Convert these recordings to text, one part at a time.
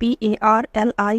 PARLIAMENT,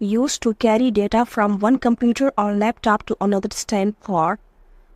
used to carry data from one computer or laptop to another stand for।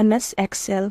MS Excel।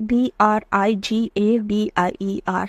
BRIGAVIER,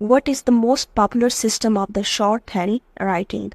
What is the most popular system of the shorthand writing,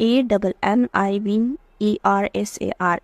ANNIVERSAR,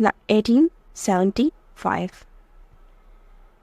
1875।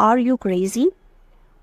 are you crazy,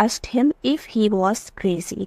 asked him if he was crazy।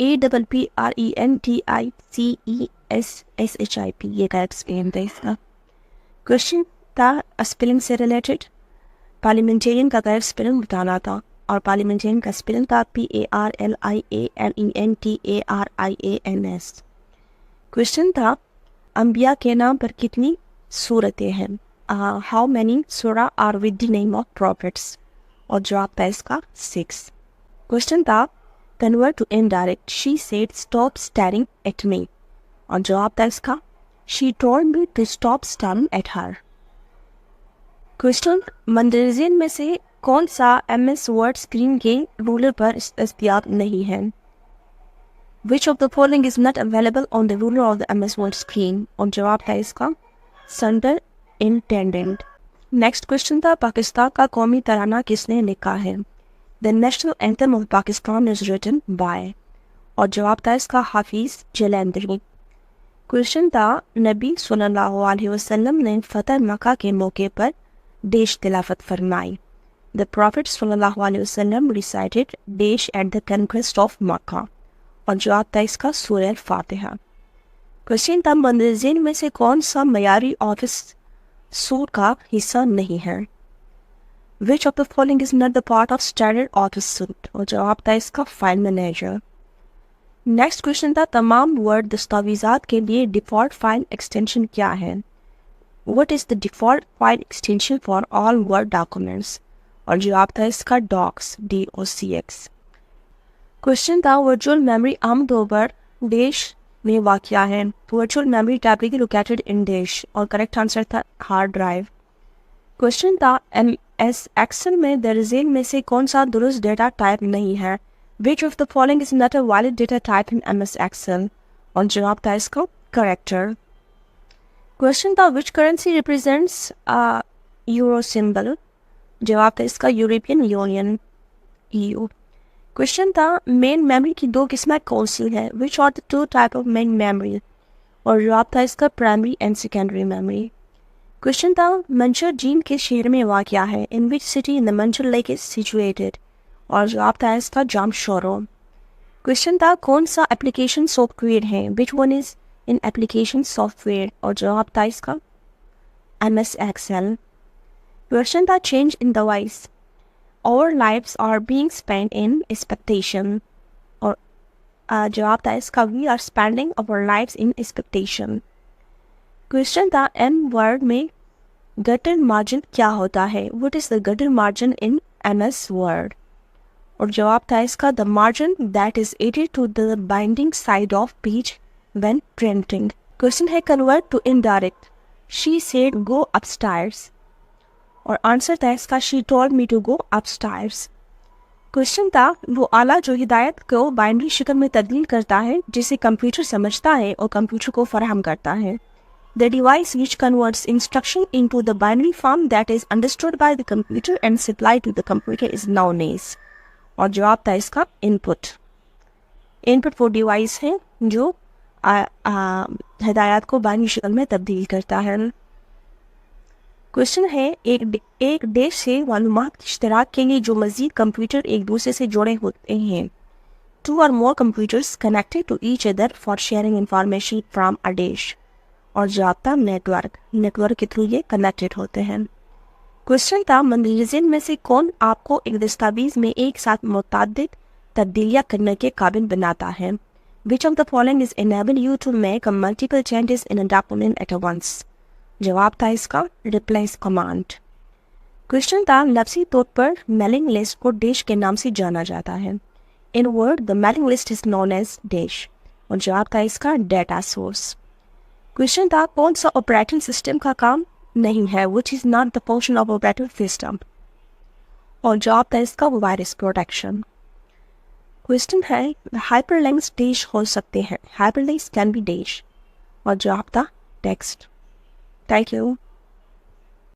APPRENTICESSHIP یہ correct spelling تھا اس کا. Question تھا spelling سے related. Parliamentarian کا correct spelling بتانا تھا, اور پارلیمنٹیرین کا اسپیلنگ تھا PARLIAMENTARIANS. کوشچن تھا انبیاء کے نام پر کتنی صورتیں ہیں, ہاؤ مینی سورہ are with the name of prophets, اور جواب تھا اس کا 6. کوشچن تھا convert to indirect, she said stop staring at me, اور جواب تھا اس کا she told me to stop staring at her. Question مندرجین میں سے کون سا ایم ایس ورڈ اسکرین کے رولر پر دستیاب نہیں ہے؟ Which of the following is not available on the ruler of the MS Word screen? اور جواب ہے اس کا Superintendent. نیکسٹ کوشچن تھا پاکستان کا قومی ترانہ کس نے لکھا ہے؟ The national anthem of Pakistan is written by, اور جواب تھا اس کا حافظ جلندری. کوشچن تھا نبی صلی اللہ علیہ وسلم نے فتح مکہ کے موقع پر دیش تلاوت فرمائی. The Prophet صلی اللہ علیہ وسلم recited دیش at the conquest of Makkah, اور جواب تھا اس کا سورہ الفاتحہ. کوشچن تھا مندرجین میں سے کون سا معیاری آفس سوٹ کا حصہ نہیں ہے؟ Which of the following is not the part of standard office suite, اور جواب تھا اس کا فائل مینیجر. نیکسٹ کوشچن تھا تمام ورڈ دستاویزات کے لیے ڈیفالٹ فائل ایکسٹینشن کیا ہے؟ What is the default file extension for all Word documents, اور جواب تھا اس کا docs, DOCX. کوشچن تھا ورچوئل میموری عام طور پر ڈیش میں واقع ہے. Virtual memory typically located in dash, اور کریکٹ آنسر تھا ہارڈ ڈرائیو. کوشچن تھا ایم ایس ایکسل میں درزیل میں سے کون سا درست ڈیٹا ٹائپ نہیں ہے؟ Which of the following is not a valid data type in MS Excel, اور جواب تھا اس کا کریکٹر. کوشچن تھا which currency represents euro symbol, جواب تھا اس کا یورپین یونین EU. کوشچن تھا مین میموری کی دو قسمیں کون سی ہیں؟ Which are the two type of main memory, اور جواب تھا اس کا primary and secondary memory. Question تھا منچر جین کے شہر میں واقع ہے. In which city in the Manchar Lake is situated, اور جواب تھا اس کا جام شورو. کوشچن تھا کون سا اپلیکیشن سافٹ ویئر ہے؟ Which one is in application software, اور جواب تھا اس کا MS Excel. کوشچن تھا change in the voice, our lives are being spent in expectation, اور جواب تھا اس کا we are spending our lives in expectation. Question تھا M ورڈ میں گٹر مارجن کیا ہوتا ہے؟ What is the gutter margin in MS Word, اور جواب تھا اس کا the margin that is added to the binding side of page when printing. Question ہے convert to indirect, she said go upstairs, اور آنسر تھا اس کا she told me to go upstairs. Question تھا وہ آلہ جو ہدایت کو بائنری شکل میں تبدیل کرتا ہے جسے کمپیوٹر سمجھتا ہے اور کمپیوٹر کو فراہم کرتا ہے. The device which converts instruction into the binary form that is understood by the computer and supplied to the computer is known as, اور جواب تھا اس کا input. input وہ ڈیوائس ہے جو ہدایات کو بائنری شکل میں تبدیل کرتا ہے. کوشچن ہے ایک ڈیش سے معلومات کے اشتراک کے لیے جو مزید کمپیوٹر ایک دوسرے سے جڑے ہوتے ہیں. Two or more computers connected to each other for sharing information from a dish, اور جواب تھا نیٹورک کے تھرو یہ کنیکٹڈ ہوتے ہیں. کوشچن تھا مندرجین میں سے کون آپ کو ایک دستاویز میں ایک ساتھ متعدد تبدیلیاں کرنے کے قابل بناتا ہے؟ Which of the following is enable you to make multiple changes in a document at once, جواب تھا اس کا replace command. کوشچن تھا لفظی طور پر میلنگ لسٹ کو ڈیش کے نام سے جانا جاتا ہے. In word the mailing list is known as dash, اور جواب تھا اس کا ڈیٹا سورس. کوشچن تھا کون سا آپریٹنگ سسٹم کا کام نہیں ہے؟ Which is not the function of operating system, اور جواب تھا اس کا وائرس پروٹیکشن. کوشچن ہے ہائپر لنکس ڈیش ہو سکتے ہیں. Hyper links can B dash, اور جواب تھا ٹیکسٹ. Thank you.